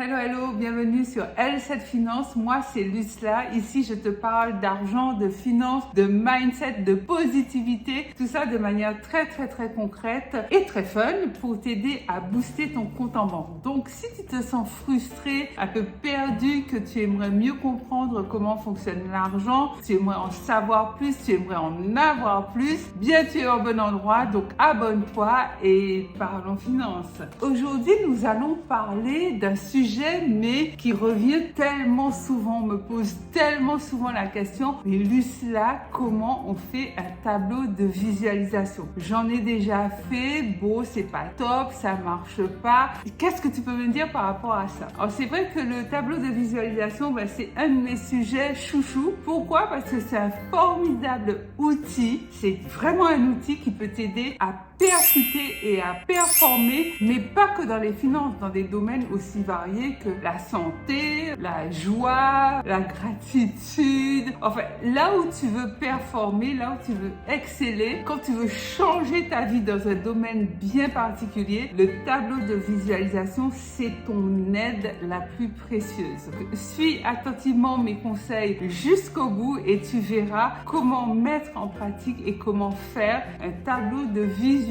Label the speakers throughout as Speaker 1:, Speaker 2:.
Speaker 1: Hello, bienvenue sur L7 Finance. Moi, c'est Lucla. Ici, je te parle d'argent, de finances, de mindset, de positivité. Tout ça de manière très concrète et très fun pour t'aider à booster ton compte en banque. Donc, si tu te sens frustré, un peu perdu, que tu aimerais mieux comprendre comment fonctionne l'argent, tu aimerais en savoir plus, tu aimerais en avoir plus, bien tu es au bon endroit. Donc, abonne-toi et parlons finances. Aujourd'hui, nous allons parler d'un sujet, mais qui revient tellement souvent, on me pose tellement souvent la question, mais Lucla, comment on fait un tableau de visualisation? J'en ai déjà fait, bon, c'est pas top, ça marche pas. Qu'est-ce que tu peux me dire par rapport à ça? Alors, c'est vrai que le tableau de visualisation, c'est un de mes sujets chouchou. Pourquoi? Parce que c'est un formidable outil. C'est vraiment un outil qui peut t'aider à percuter et à performer, mais pas que dans les finances, dans des domaines aussi variés que la santé, la joie, la gratitude. Enfin, là où tu veux performer, là où tu veux exceller, quand tu veux changer ta vie dans un domaine bien particulier, le tableau de visualisation, c'est ton aide la plus précieuse. Suis attentivement mes conseils jusqu'au bout et tu verras comment mettre en pratique et comment faire un tableau de visualisation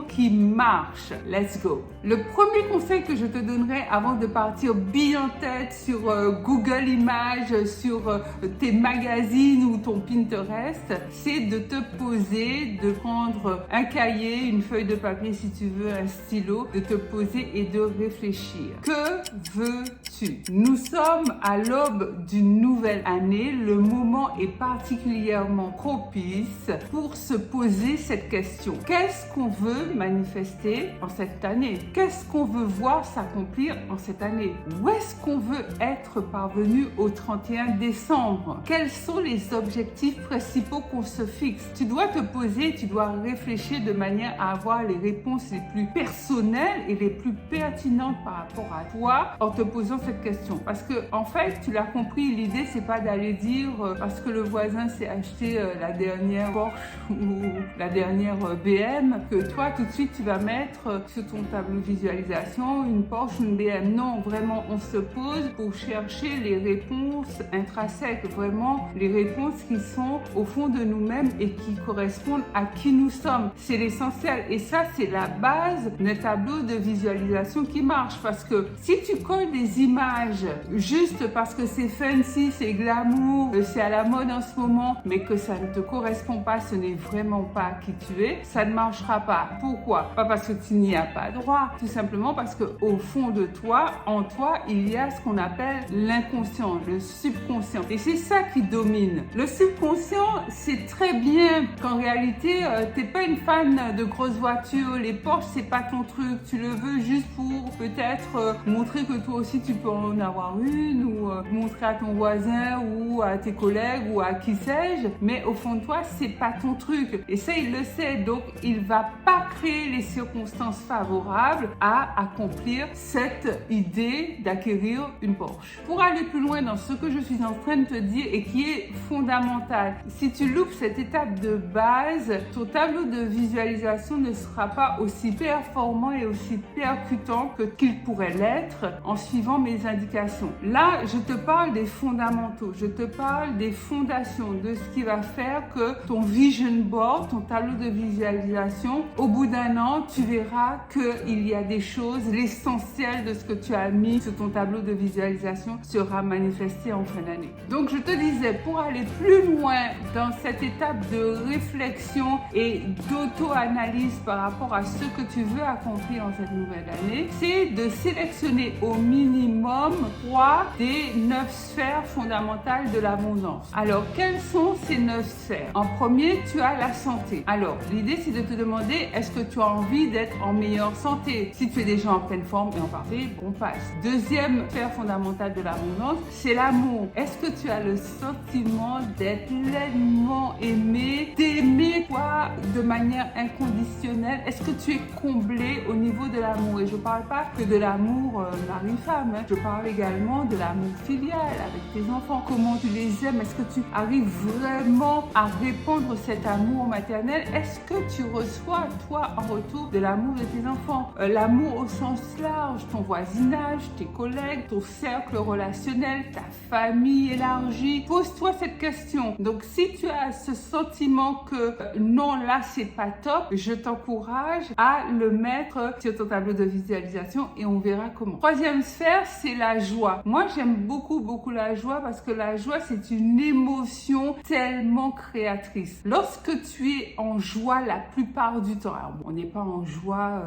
Speaker 1: qui marche. Let's go. Le premier conseil que je te donnerai avant de partir bille en tête sur Google Images, sur tes magazines ou ton Pinterest, c'est de te poser, de prendre un cahier, une feuille de papier si tu veux, un stylo, de te poser et de réfléchir. Que veux-tu? Nous sommes à l'aube d'une nouvelle année. Le moment est particulièrement propice pour se poser cette question. Qu'est-ce qu'on veut manifester en cette année? Qu'est-ce qu'on veut voir s'accomplir en cette année? Où est-ce qu'on veut être parvenu au 31 décembre? Quels sont les objectifs principaux qu'on se fixe? Tu dois te poser, tu dois réfléchir de manière à avoir les réponses les plus personnelles et les plus pertinentes par rapport à toi en te posant cette question. Parce que, en fait, tu l'as compris, l'idée, c'est pas d'aller dire parce que le voisin s'est acheté la dernière Porsche ou la dernière BM, que toi, tout de suite, tu vas mettre sur ton tableau de visualisation une Porsche, une BM. Non, vraiment, on se pose pour chercher les réponses intrinsèques, vraiment les réponses qui sont au fond de nous-mêmes et qui correspondent à qui nous sommes. C'est l'essentiel. Et ça, c'est la base d'un tableau de visualisation qui marche. Parce que si tu colles des images juste parce que c'est fancy, c'est glamour, c'est à la mode en ce moment, mais que ça ne te correspond pas, ce n'est vraiment pas qui tu es, ça ne marchera pas. Pourquoi? Pas parce que tu n'y as pas droit, tout simplement parce que au fond de toi, en toi, il y a ce qu'on appelle l'inconscient, le subconscient. Et c'est ça qui domine. Le subconscient, c'est très bien qu'en réalité, t'es pas une fan de grosses voitures, les Porsche, c'est pas ton truc. Tu le veux juste pour peut-être montrer que toi aussi tu peux en avoir une ou montrer à ton voisin ou à tes collègues ou à qui sais-je. Mais au fond de toi, c'est pas ton truc. Et ça, il le sait. Donc, il va pas créer les circonstances favorables à accomplir cette idée d'acquérir une Porsche. Pour aller plus loin dans ce que je suis en train de te dire et qui est fondamental, si tu loupes cette étape de base, ton tableau de visualisation ne sera pas aussi performant et aussi percutant que qu'il pourrait l'être en suivant mes indications. Là, je te parle des fondamentaux, je te parle des fondations, de ce qui va faire que ton vision board, ton tableau de visualisation, au bout d'un an, tu verras qu'il y a des choses, l'essentiel de ce que tu as mis sur ton tableau de visualisation sera manifesté en fin d'année. Donc, je te disais, pour aller plus loin dans cette étape de réflexion et d'auto-analyse par rapport à ce que tu veux accomplir en cette nouvelle année, c'est de sélectionner au minimum 3 des 9 sphères fondamentales de l'abondance. Alors, quelles sont ces 9 sphères? En premier, tu as la santé. Alors, l'idée, c'est de te demander, est-ce que tu as envie d'être en meilleure santé? Si tu es déjà en pleine forme et en parfait, on passe. Deuxième sphère fondamentale de l'abondance, c'est l'amour. Est-ce que tu as le sentiment d'être pleinement aimé, d'aimer toi de manière inconditionnelle? Est-ce que tu es comblé au niveau de l'amour? Et je ne parle pas que de l'amour mari-femme. Je parle également de l'amour filial avec tes enfants. Comment tu les aimes? Est-ce que tu arrives vraiment à répandre cet amour maternel? Est-ce que tu reçois, toi, en retour de l'amour de tes enfants? L'amour au sens large, ton voisinage, tes collègues, ton cercle relationnel, ta famille élargie. Pose-toi cette question. Donc, si tu as ce sentiment que non, là, c'est pas top, je t'encourage à le mettre sur ton tableau de visualisation et on verra comment. Troisième sphère, c'est la joie. Moi, j'aime beaucoup la joie parce que la joie, c'est une émotion tellement créatrice. Lorsque tu es en joie la plupart du temps, alors on n'est pas en joie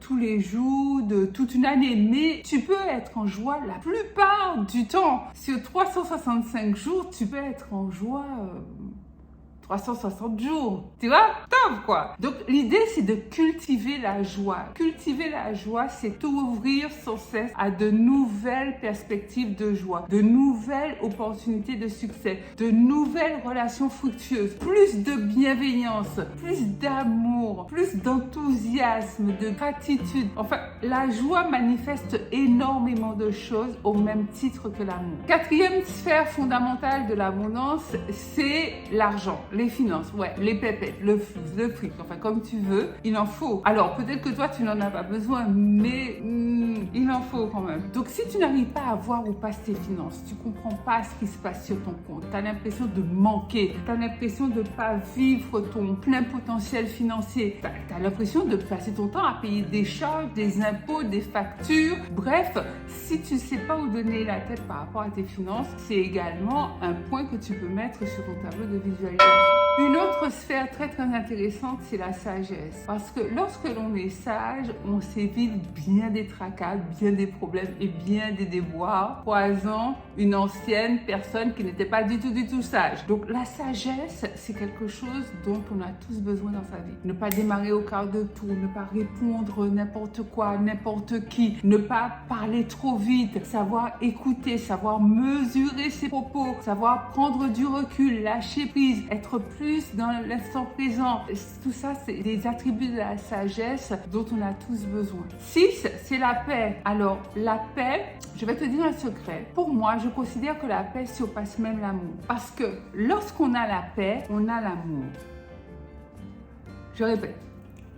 Speaker 1: tous les jours de toute une année, mais tu peux être en joie la plupart du temps. Sur 365 jours, tu peux être en joie 360 jours. Tu vois? Top, quoi. Donc, l'idée, c'est de cultiver la joie. Cultiver la joie, c'est t'ouvrir sans cesse à de nouvelles perspectives de joie, de nouvelles opportunités de succès, de nouvelles relations fructueuses, plus de bienveillance, plus d'amour, plus d'enthousiasme, de gratitude. Enfin, la joie manifeste énormément de choses au même titre que l'amour. Quatrième sphère fondamentale de l'abondance, c'est l'argent. Les finances, ouais, les pépettes, le fric, enfin comme tu veux, il en faut. Alors peut-être que toi tu n'en as pas besoin, mais il en faut quand même. Donc si tu n'arrives pas à voir où passent tes finances, tu comprends pas ce qui se passe sur ton compte, tu as l'impression de manquer, tu as l'impression de ne pas vivre ton plein potentiel financier, tu as l'impression de passer ton temps à payer des charges, des impôts, des factures, bref, si tu ne sais pas où donner la tête par rapport à tes finances, c'est également un point que tu peux mettre sur ton tableau de visualisation. Une autre sphère très intéressante, c'est la sagesse. Parce que lorsque l'on est sage, on s'évite bien des tracas, bien des problèmes et bien des déboires, croisant une ancienne personne qui n'était pas du tout sage. Donc la sagesse, c'est quelque chose dont on a tous besoin dans sa vie. Ne pas démarrer au quart de tour, ne pas répondre n'importe quoi, n'importe qui, ne pas parler trop vite, savoir écouter, savoir mesurer ses propos, savoir prendre du recul, lâcher prise, être plus dans l'instant présent. Tout ça, c'est des attributs de la sagesse dont on a tous besoin. 6, c'est la paix. Alors, la paix, je vais te dire un secret. Pour moi, je considère que la paix surpasse même l'amour. Parce que lorsqu'on a la paix, on a l'amour. Je répète.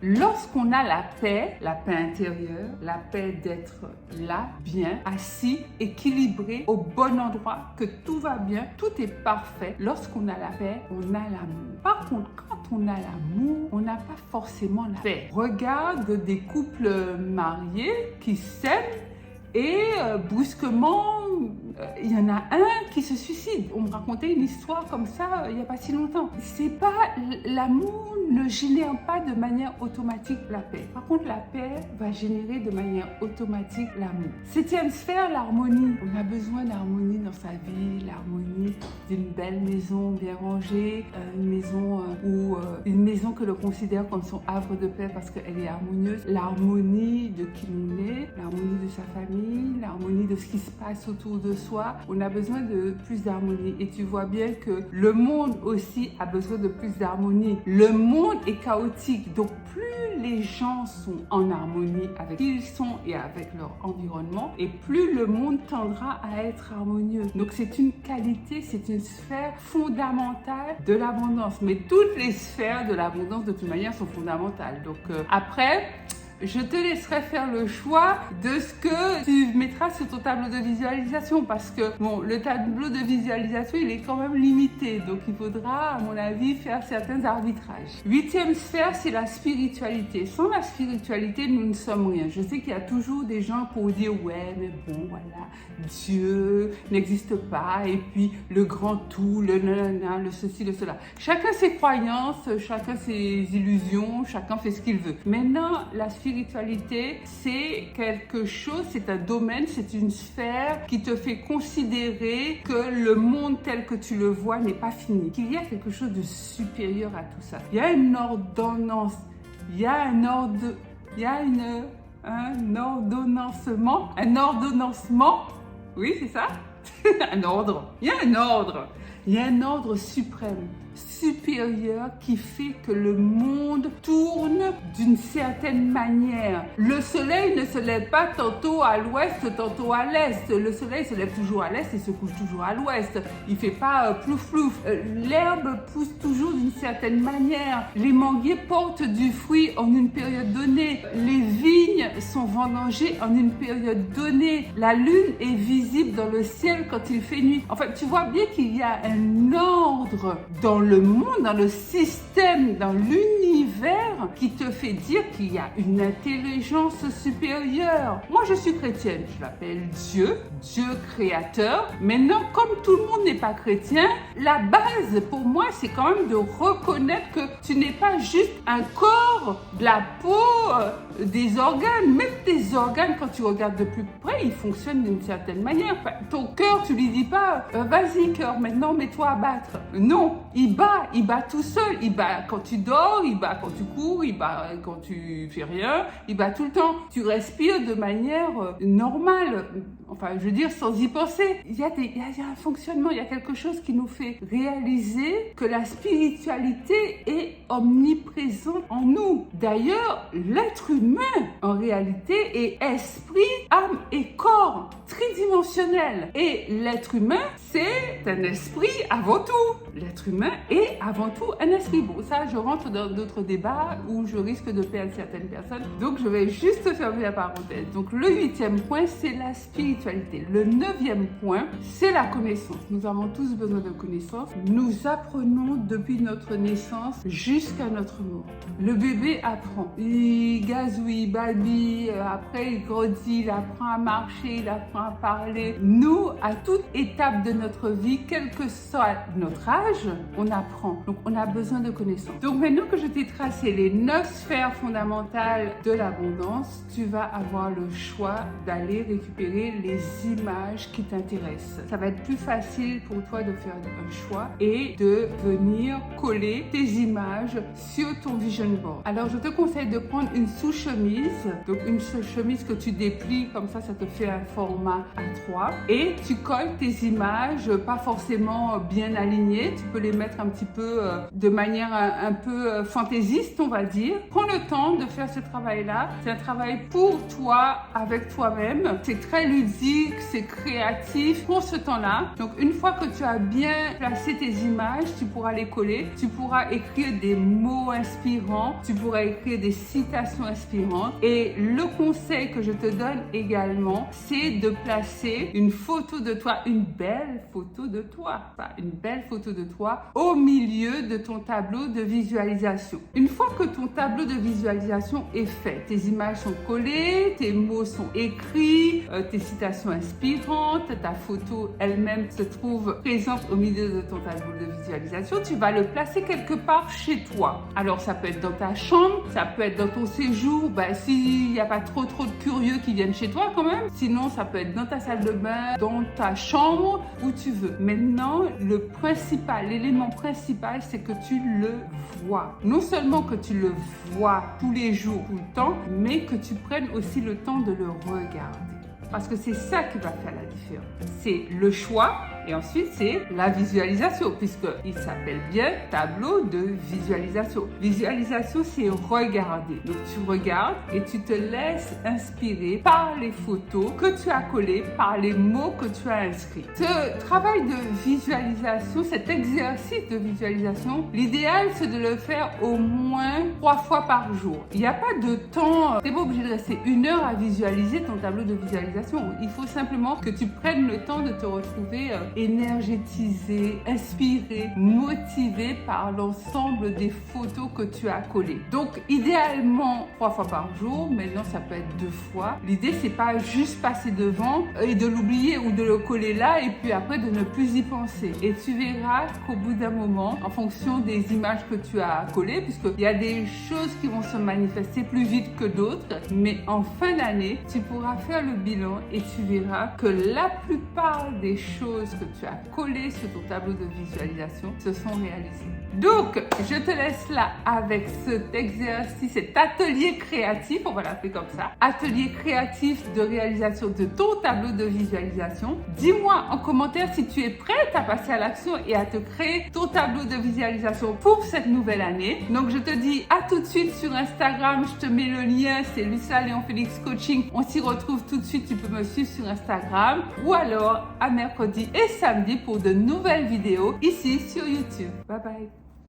Speaker 1: Lorsqu'on a la paix intérieure, la paix d'être là, bien, assis, équilibré, au bon endroit, que tout va bien, tout est parfait. Lorsqu'on a la paix, on a l'amour. Par contre, quand on a l'amour, on n'a pas forcément la paix. Regarde des couples mariés qui s'aiment et brusquement, il y en a un qui se suicide. On me racontait une histoire comme ça il n'y a pas si longtemps. C'est pas, l'amour ne génère pas de manière automatique la paix. Par contre, la paix va générer de manière automatique l'amour. 7e sphère, l'harmonie. On a besoin d'harmonie dans sa vie, l'harmonie d'une belle maison bien rangée, une maison que l'on considère comme son havre de paix parce qu'elle est harmonieuse. L'harmonie de qui l'on est, l'harmonie de sa famille, l'harmonie de ce qui se passe autour de soi. On a besoin de plus d'harmonie et tu vois bien que le monde aussi a besoin de plus d'harmonie. Le monde est chaotique, donc plus les gens sont en harmonie avec qui ils sont et avec leur environnement, et plus le monde tendra à être harmonieux. Donc c'est une qualité, c'est une sphère fondamentale de l'abondance. Mais toutes les sphères de l'abondance de toute manière sont fondamentales. Donc après, je te laisserai faire le choix de ce que tu mettras sur ton tableau de visualisation parce que bon, le tableau de visualisation, il est quand même limité. Donc, il faudra, à mon avis, faire certains arbitrages. 8e sphère, c'est la spiritualité. Sans la spiritualité, nous ne sommes rien. Je sais qu'il y a toujours des gens pour dire « Ouais, mais bon, voilà, Dieu n'existe pas. » Et puis, le grand tout, le nanana, le ceci, le cela. Chacun ses croyances, chacun ses illusions, chacun fait ce qu'il veut. Maintenant, la spiritualité, c'est quelque chose, c'est un domaine, c'est une sphère qui te fait considérer que le monde tel que tu le vois n'est pas fini, qu'il y a quelque chose de supérieur à tout ça. Il y a une ordonnance, il y a un ordonnancement, oui, c'est ça, un ordre, il y a un ordre. Il y a un ordre suprême, supérieur, qui fait que le monde tourne d'une certaine manière. Le soleil ne se lève pas tantôt à l'ouest, tantôt à l'est. Le soleil se lève toujours à l'est et se couche toujours à l'ouest. Il fait pas plouf plouf. L'herbe pousse toujours d'une certaine manière. Les manguiers portent du fruit en une période donnée. Les vignes sont vendangées en une période donnée. La lune est visible dans le ciel quand il fait nuit. Enfin, tu vois bien qu'il y a un ordre dans le monde, dans le système, dans l'univers qui te fait dire qu'il y a une intelligence supérieure. Moi, je suis chrétienne, je l'appelle Dieu, Dieu créateur. Maintenant, comme tout le monde n'est pas chrétien, la base pour moi, c'est quand même de reconnaître que tu n'es pas juste un corps, de la peau, des organes. Même tes organes, quand tu regardes de plus près, ils fonctionnent d'une certaine manière. Enfin, ton cœur, tu lui dis pas, vas-y cœur, maintenant mets-toi à battre. Non, il bat tout seul. Il bat quand tu dors, il bat quand tu cours, il bat quand tu fais rien, il bat tout le temps. Tu respires de manière normale. Enfin, je veux dire, sans y penser. Il y a un fonctionnement, il y a quelque chose qui nous fait réaliser que la spiritualité est omniprésente en nous. D'ailleurs, l'être humain, en réalité, est esprit, âme et corps, tridimensionnel. Et l'être humain, c'est un esprit avant tout. L'être humain est avant tout un esprit. Bon, ça, je rentre dans d'autres débats où je risque de perdre certaines personnes. Donc, je vais juste fermer la parenthèse. Donc, le 8e point, c'est la spiritualité. Le 9e point, c'est la connaissance. Nous avons tous besoin de connaissance. Nous apprenons depuis notre naissance jusqu'à notre mort. Le bébé apprend. Il gazouille, il babille, après il grandit, il apprend à marcher, il apprend à parler. Nous, à toute étape de notre vie, quel que soit notre âge, on apprend. Donc, on a besoin de connaissances. Donc, maintenant que je t'ai tracé les 9 sphères fondamentales de l'abondance, tu vas avoir le choix d'aller récupérer les images qui t'intéressent. Ça va être plus facile pour toi de faire un choix et de venir coller tes images sur ton vision board. Alors, je te conseille de prendre une sous-chemise, donc une chemise que tu déplies, comme ça te fait un format A3 et tu colles tes images, pas forcément bien alignées, tu peux les mettre un petit peu de manière un peu fantaisiste, on va dire. Prends le temps de faire ce travail-là. C'est un travail pour toi, avec toi-même. C'est très ludique, c'est créatif. Prends ce temps-là. Donc, une fois que tu as bien placé tes images, tu pourras les coller. Tu pourras écrire des mots inspirants. Tu pourras écrire des citations inspirantes. Et le conseil que je te donne également, c'est de placer une photo de toi, une belle photo de toi, pas une belle photo de toi, au milieu de ton tableau de visualisation. Une fois que ton tableau de visualisation est fait, tes images sont collées, tes mots sont écrits, tes citations inspirantes, ta photo elle-même se trouve présente au milieu de ton tableau de visualisation, tu vas le placer quelque part chez toi. Alors, ça peut être dans ta chambre, ça peut être dans ton séjour, s'il n'y a pas trop de curieux qui viennent chez toi quand même. Sinon, ça peut être dans ta salle de bain, dans ta chambre, où tu veux. Maintenant, l'élément principal, c'est que tu le vois. Non seulement que tu le vois tous les jours, tout le temps, mais que tu prennes aussi le temps de le regarder. Parce que c'est ça qui va faire la différence. C'est le choix et ensuite c'est la visualisation, puisqu'il s'appelle bien tableau de visualisation. Visualisation, c'est regarder. Donc tu regardes et tu te laisses inspirer par les photos que tu as collées, par les mots que tu as inscrits. Ce travail de visualisation, cet exercice de visualisation, l'idéal c'est de le faire au moins 3 fois par jour. Il n'y a pas de temps, tu n'es pas obligé de rester 1 heure à visualiser ton tableau de visualisation. Il faut simplement que tu prennes le temps de te retrouver énergétisé, inspiré, motivé par l'ensemble des photos que tu as collées. Donc, idéalement, 3 fois par jour. Maintenant, ça peut être 2 fois. L'idée, c'est pas juste passer devant et de l'oublier ou de le coller là et puis après de ne plus y penser. Et tu verras qu'au bout d'un moment, en fonction des images que tu as collées, puisqu'il y a des choses qui vont se manifester plus vite que d'autres, mais en fin d'année, tu pourras faire le bilan et tu verras que la plupart des choses que tu as collées sur ton tableau de visualisation se sont réalisées. Donc, je te laisse là avec cet exercice, cet atelier créatif, on va l'appeler comme ça, atelier créatif de réalisation de ton tableau de visualisation. Dis-moi en commentaire si tu es prête à passer à l'action et à te créer ton tableau de visualisation pour cette nouvelle année. Donc, je te dis à tout de suite sur Instagram, je te mets le lien, c'est Lucila Léon Félix Coaching. On s'y retrouve tout de suite, tu peux me suivre sur Instagram ou alors à mercredi et samedi pour de nouvelles vidéos ici sur YouTube. Bye bye.